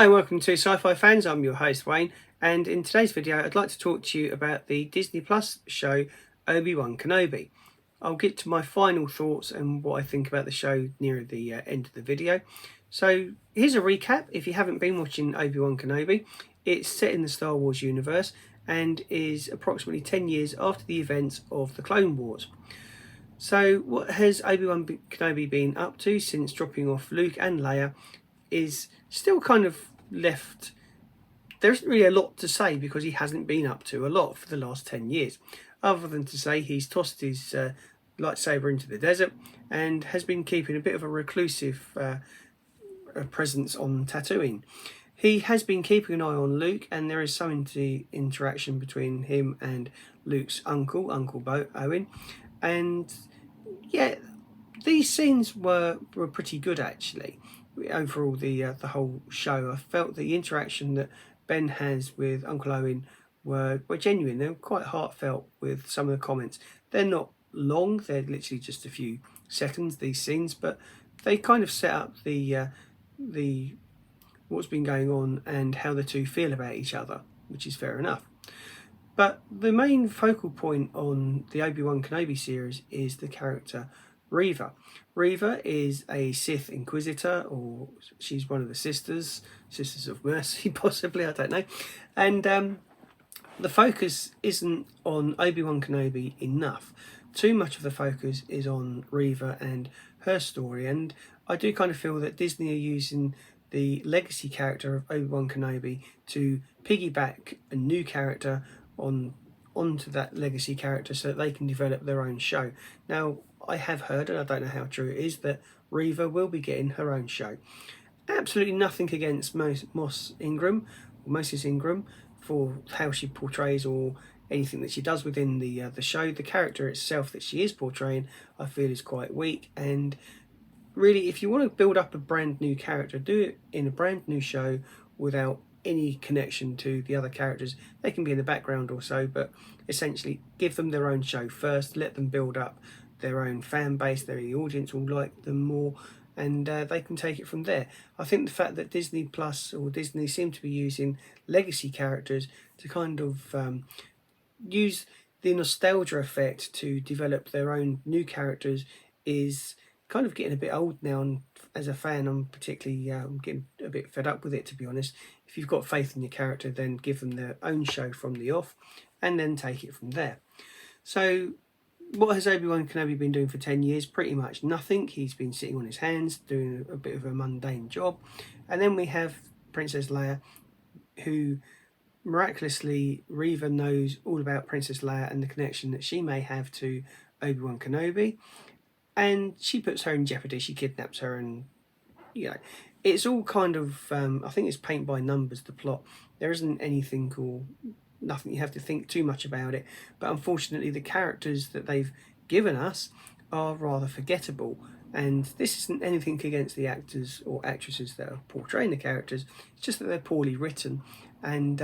Hi, welcome to Sci-Fi Fans. I'm your host Wayne, and in today's video I'd like to talk to you about the Disney Plus show Obi-Wan Kenobi. I'll get to my final thoughts and what I think about the show near the end of the video. So here's a recap. If you haven't been watching Obi-Wan Kenobi, it's set in the Star Wars universe and is approximately 10 years after the events of the Clone Wars. So what has Obi-Wan Kenobi been up to since dropping off Luke and Leia is still kind of left. There isn't really a lot to say because he hasn't been up to a lot for the last 10 years, other than to say he's tossed his lightsaber into the desert and has been keeping a bit of a reclusive presence on Tatooine. He has been keeping an eye on Luke, and there is some interaction between him and Luke's uncle Owen, and yeah, these scenes were pretty good actually. Overall, the whole show, I felt the interaction that Ben has with Uncle Owen were genuine. They were quite heartfelt with some of the comments. They're not long; they're literally just a few seconds. These scenes, but they kind of set up the what's been going on and how the two feel about each other, which is fair enough. But the main focal point on the Obi-Wan Kenobi series is the character Reva. Reva is a Sith Inquisitor, or she's one of the Sisters of Mercy, possibly, I don't know. And the focus isn't on Obi-Wan Kenobi enough. Too much of the focus is on Reva and her story, and I do kind of feel that Disney are using the legacy character of Obi-Wan Kenobi to piggyback a new character onto that legacy character so that they can develop their own show. Now, I have heard, and I don't know how true it is, that Reva will be getting her own show. Absolutely nothing against Moses Ingram for how she portrays or anything that she does within the show. The character itself that she is portraying, I feel, is quite weak. And really, if you want to build up a brand new character, do it in a brand new show without any connection to the other characters. They can be in the background or so, but essentially give them their own show first, let them build up their own fan base, their audience will like them more, and they can take it from there. I think the fact that Disney Plus or Disney seem to be using legacy characters to kind of use the nostalgia effect to develop their own new characters is kind of getting a bit old now, and as a fan I'm particularly getting a bit fed up with it, to be honest. If you've got faith in your character, then give them their own show from the off and then take it from there. So what has Obi-Wan Kenobi been doing for 10 years? Pretty much nothing. He's been sitting on his hands doing a bit of a mundane job. And then we have Princess Leia, who miraculously, Reva knows all about Princess Leia and the connection that she may have to Obi-Wan Kenobi, and she puts her in jeopardy. She kidnaps her, and it's all kind of I think it's paint by numbers, the plot. There isn't anything or nothing you have to think too much about it, but unfortunately the characters that they've given us are rather forgettable. And this isn't anything against the actors or actresses that are portraying the characters. It's just that they're poorly written and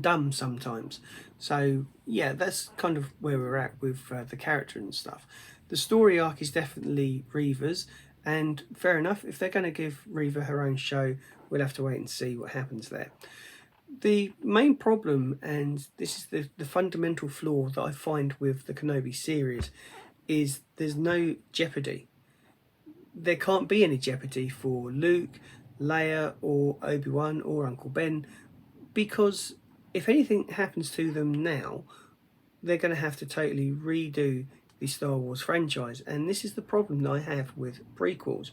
dumb sometimes. So yeah, that's kind of where we're at with the character and stuff. The story arc is definitely Reva's, and fair enough, if they're going to give Reva her own show, we'll have to wait and see what happens there. The main problem, and this is the fundamental flaw that I find with the Kenobi series, is there's no jeopardy. There can't be any jeopardy for Luke, Leia, or Obi-Wan, or Uncle Ben, because if anything happens to them now, they're going to have to totally redo the Star Wars franchise. And this is the problem that I have with prequels,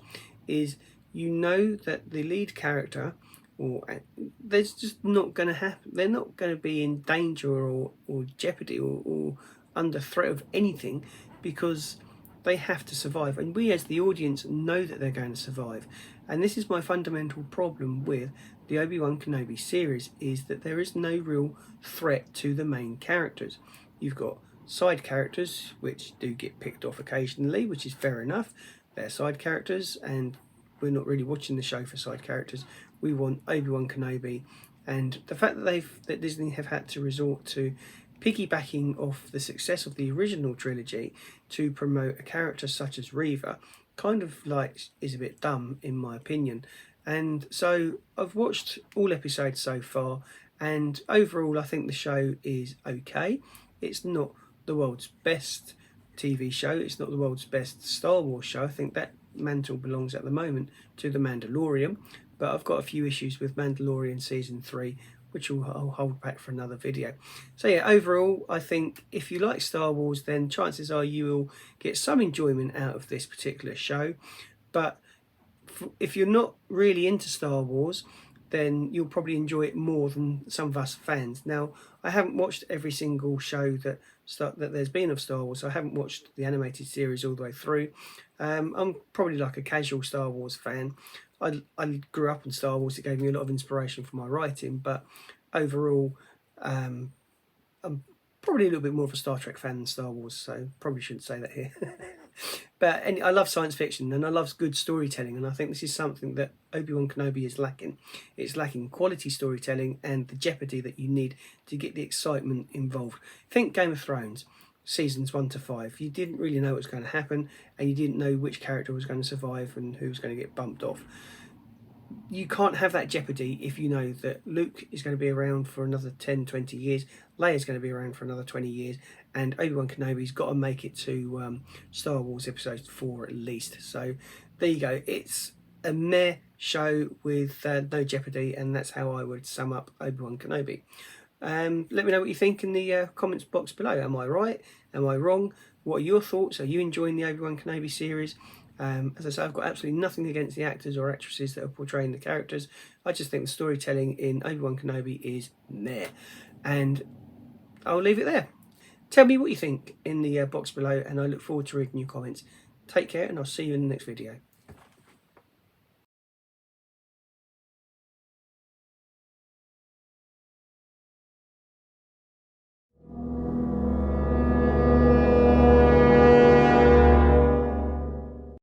is that the lead character, or there's just not going to happen. They're not going to be in danger or jeopardy or under threat of anything, because they have to survive, and we as the audience know that they're going to survive. And this is my fundamental problem with the Obi-Wan Kenobi series, is that there is no real threat to the main characters. You've got side characters which do get picked off occasionally, which is fair enough. They're side characters, and we're not really watching the show for side characters. We want Obi-Wan Kenobi, and the fact that Disney have had to resort to piggybacking off the success of the original trilogy to promote a character such as Reva kind of like is a bit dumb in my opinion. And so I've watched all episodes so far, and overall I think the show is okay. It's not the world's best TV show, it's not the world's best Star Wars show. I think that mantle belongs at the moment to The Mandalorian, but I've got a few issues with Mandalorian season 3, which I'll hold back for another video. So yeah, overall I think if you like Star Wars, then chances are you will get some enjoyment out of this particular show. But if you're not really into Star Wars, then you'll probably enjoy it more than some of us fans. Now, I haven't watched every single show that there's been of Star Wars. I haven't watched the animated series all the way through. I'm probably like a casual Star Wars fan. I grew up on Star Wars. It gave me a lot of inspiration for my writing, but overall, I'm probably a little bit more of a Star Trek fan than Star Wars, so probably shouldn't say that here. But I love science fiction and I love good storytelling, and I think this is something that Obi-Wan Kenobi is lacking. It's lacking quality storytelling and the jeopardy that you need to get the excitement involved. Think Game of Thrones, seasons 1 to 5. You didn't really know what was going to happen, and you didn't know which character was going to survive and who was going to get bumped off. You can't have that jeopardy if you know that Luke is going to be around for another 10, 20 years, Leia's going to be around for another 20 years, and Obi-Wan Kenobi's got to make it to Star Wars Episode 4 at least. So there you go. It's a meh show with no jeopardy, and that's how I would sum up Obi-Wan Kenobi. Let me know what you think in the comments box below. Am I right? Am I wrong? What are your thoughts? Are you enjoying the Obi-Wan Kenobi series? As I say, I've got absolutely nothing against the actors or actresses that are portraying the characters. I just think the storytelling in Obi-Wan Kenobi is meh. And I'll leave it there. Tell me what you think in the box below, and I look forward to reading your comments. Take care, and I'll see you in the next video.